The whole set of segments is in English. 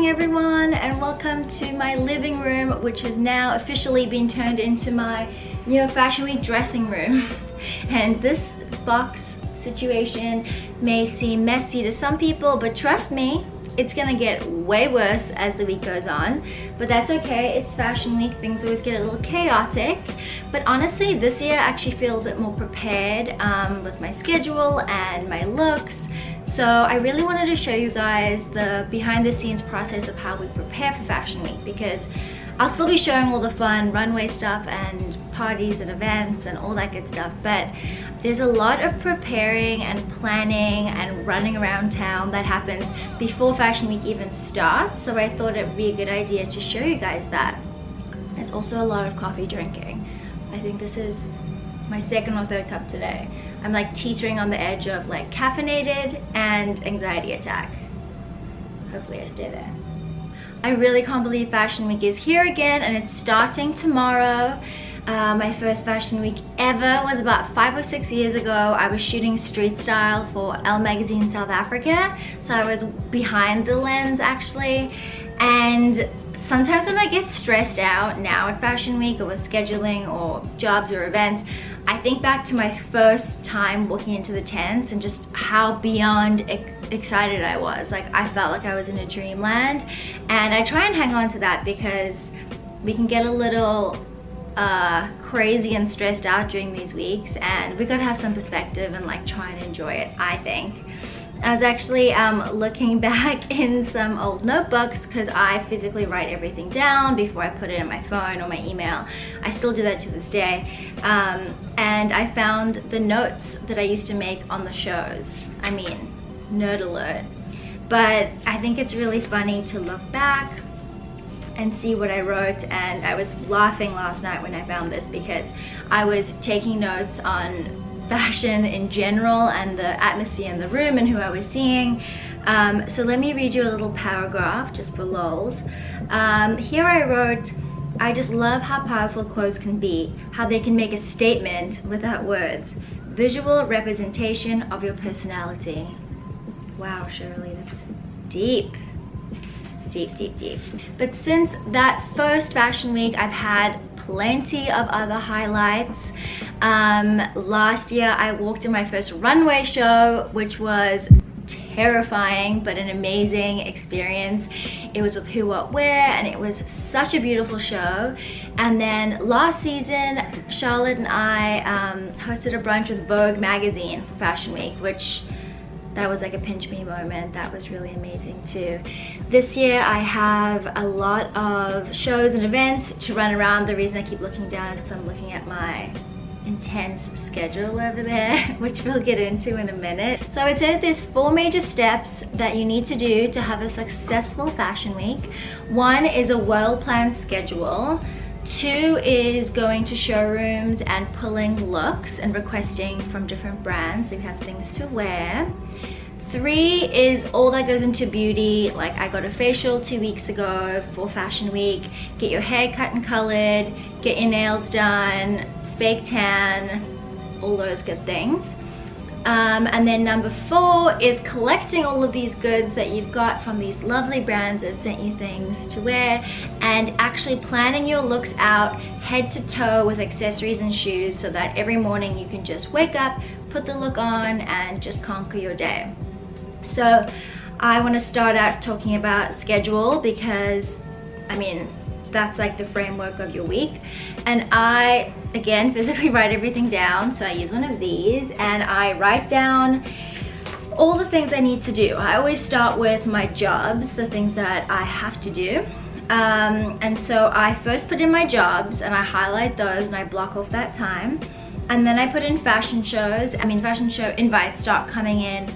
morning everyone, and welcome to my living room, which has now officially been turned into my new Fashion Week dressing room. And this box situation may seem messy to some people, but trust me, it's gonna get way worse as the week goes on, but that's okay. It's Fashion Week, things always get a little chaotic, but honestly this year I actually feel a bit more prepared with my schedule and my looks. So I really wanted to show you guys the behind the scenes process of how we prepare for Fashion Week, because I'll still be showing all the fun runway stuff and parties and events and all that good stuff, but there's a lot of preparing and planning and running around town that happens before Fashion Week even starts. So I thought it'd be a good idea to show you guys that. There's also a lot of coffee drinking. I think this is my second or third cup today. I'm like teetering on the edge of like caffeinated and anxiety attack. Hopefully I stay there. I really can't believe Fashion Week is here again, and it's starting tomorrow. My first Fashion Week ever was about 5 or 6 years ago. I was shooting street style for Elle magazine South Africa, so I was behind the lens actually. And sometimes when I get stressed out now at Fashion Week or with scheduling or jobs or events, I think back to my first time walking into the tents and just how beyond excited I was. Like, I felt like I was in a dreamland, and I try and hang on to that because we can get a little crazy and stressed out during these weeks, and we gotta have some perspective and like try and enjoy it, I think. I was actually looking back in some old notebooks because I physically write everything down before I put it in my phone or my email. I still do that to this day. And I found the notes that I used to make on the shows. I mean, nerd alert. But I think it's really funny to look back and see what I wrote, and I was laughing last night when I found this because I was taking notes on fashion in general and the atmosphere in the room and who I was seeing. So let me read you a little paragraph just for lols. Here I wrote, "I just love how powerful clothes can be, how they can make a statement without words. Visual representation of your personality." Wow, Shirley, that's deep. Deep. But since that first Fashion Week, I've had plenty of other highlights. Last year I walked in my first runway show, which was terrifying but an amazing experience. It was with Who What Wear, and it was such a beautiful show. And then last season Charlotte and I hosted a brunch with Vogue magazine for Fashion Week, which that was like a pinch me moment. That was really amazing too. This year I have a lot of shows and events to run around. The reason I keep looking down is because I'm looking at my intense schedule over there, which we'll get into in a minute. So I would say that there's 4 major steps that you need to do to have a successful Fashion Week. 1 is a well-planned schedule. 2 is going to showrooms and pulling looks and requesting from different brands so you have things to wear. 3 is all that goes into beauty. Like, I got a facial 2 weeks ago for Fashion Week. Get your hair cut and colored, get your nails done, fake tan, all those good things. And then number 4 is collecting all of these goods that you've got from these lovely brands that have sent you things to wear, and actually planning your looks out head to toe with accessories and shoes so that every morning you can just wake up, put the look on, and just conquer your day. So I want to start out talking about schedule because, I mean, that's like the framework of your week. And I, again, physically write everything down. So I use one of these and I write down all the things I need to do. I always start with my jobs, the things that I have to do. And so I first put in my jobs and I highlight those and I block off that time. And then I put in fashion shows. I mean, fashion show invites start coming in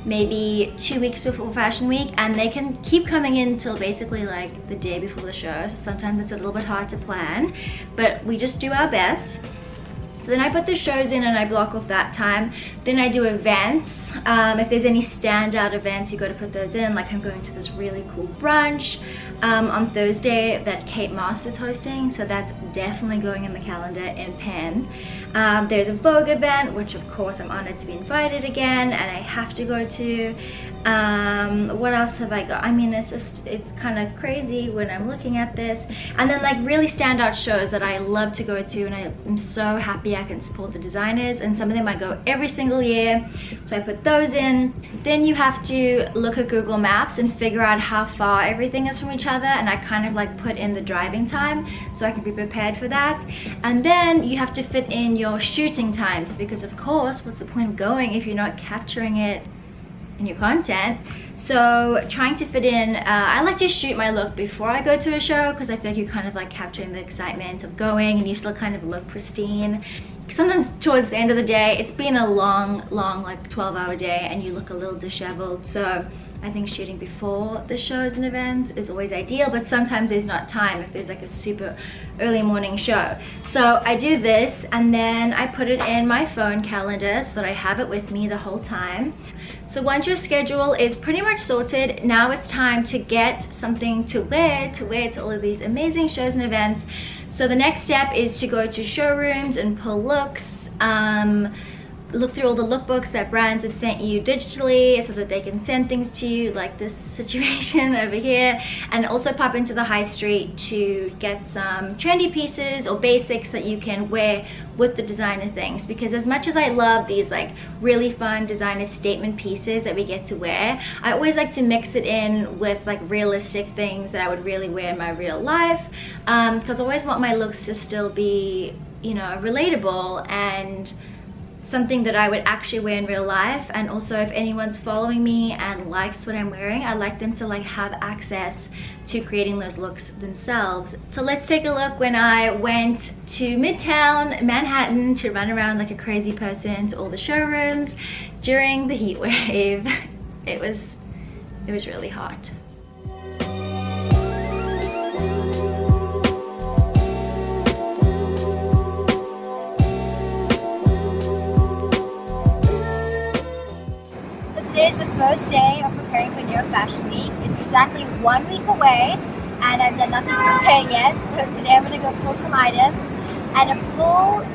maybe 2 weeks before Fashion Week, and they can keep coming in till basically like the day before the show. So sometimes it's a little bit hard to plan, but we just do our best. So then I put the shows in and I block off that time. Then I do events. If there's any standout events, you got to put those in. Like I'm going to this really cool brunch on Thursday that Kate Moss is hosting, so that's definitely going in the calendar in pen. There's a Vogue event, which of course I'm honored to be invited again, and I have to go to. What else have I got? I mean, it's kind of crazy when I'm looking at this. And then like really standout shows that I love to go to, and I'm so happy I can support the designers, and some of them I go every single year, so I put those in. Then you have to look at Google Maps and figure out how far everything is from each other, and I kind of like put in the driving time so I can be prepared for that. And then you have to fit in your shooting times, because of course, what's the point of going if you're not capturing it in your content? So trying to fit in, I like to shoot my look before I go to a show, because I feel like you're kind of like capturing the excitement of going and you still kind of look pristine. Sometimes towards the end of the day, it's been a long like 12-hour day and you look a little disheveled. So I think shooting before the shows and events is always ideal, but sometimes there's not time if there's like a super early morning show. So I do this and then I put it in my phone calendar so that I have it with me the whole time. So once your schedule is pretty much sorted, now it's time to get something to wear to all of these amazing shows and events. So the next step is to go to showrooms and pull looks, look through all the lookbooks that brands have sent you digitally so that they can send things to you, like this situation over here, and also pop into the high street to get some trendy pieces or basics that you can wear with the designer things. Because as much as I love these like really fun designer statement pieces that we get to wear, I always like to mix it in with like realistic things that I would really wear in my real life, because I always want my looks to still be, you know, relatable and something that I would actually wear in real life. And also, if anyone's following me and likes what I'm wearing, I like them to like have access to creating those looks themselves. So let's take a look when I went to Midtown Manhattan to run around like a crazy person to all the showrooms during the heat wave. It was really hot. Today is the first day of preparing for New York Fashion Week. It's exactly 1 week away and I've done nothing to prepare yet. So today I'm going to go pull some items. And a pull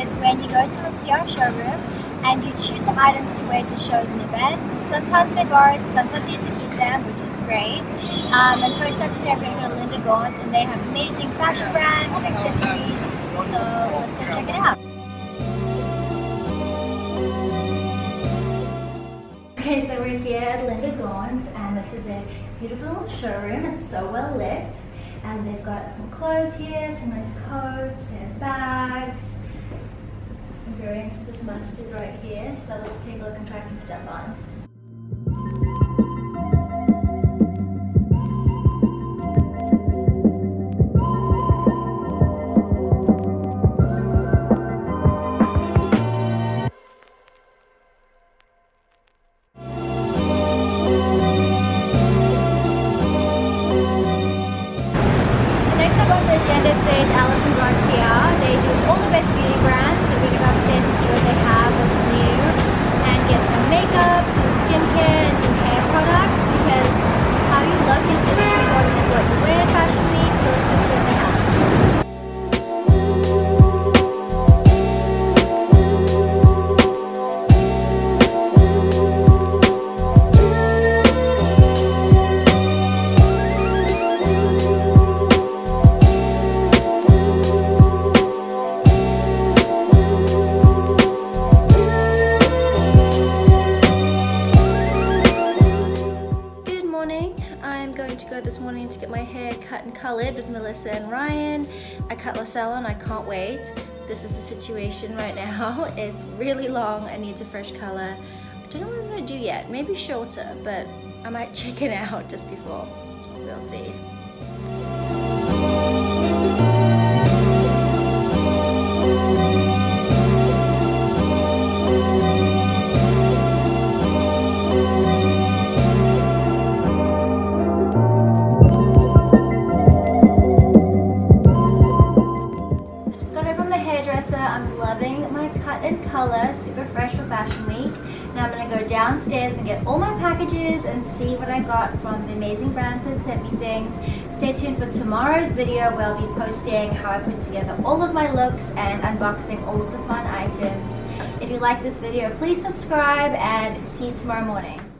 is when you go to a PR showroom and you choose some items to wear to shows and events. And sometimes they're borrowed, sometimes you get to keep them, which is great. And first up today I'm going to go to Linda Gaunt, and they have amazing fashion brands and accessories. So let's go check it out. Okay, so we're here at Linda Gaunt, and this is their beautiful little showroom. It's so well lit, and they've got some clothes here, some nice coats, they have bags. I'm very into this mustard right here, so let's take a look and try some stuff on. This morning to get my hair cut and colored with Melissa and Ryan at Cutler Salon. I can't wait. This is the situation right now. It's really long. I need a fresh color. I don't know what I'm gonna do yet. Maybe shorter, but I might check it out just before. We'll see. I'm Now I'm gonna go downstairs and get all my packages and see what I got from the amazing brands that sent me things. Stay tuned for tomorrow's video where I'll be posting how I put together all of my looks and unboxing all of the fun items. If you like this video, please subscribe and see you tomorrow morning.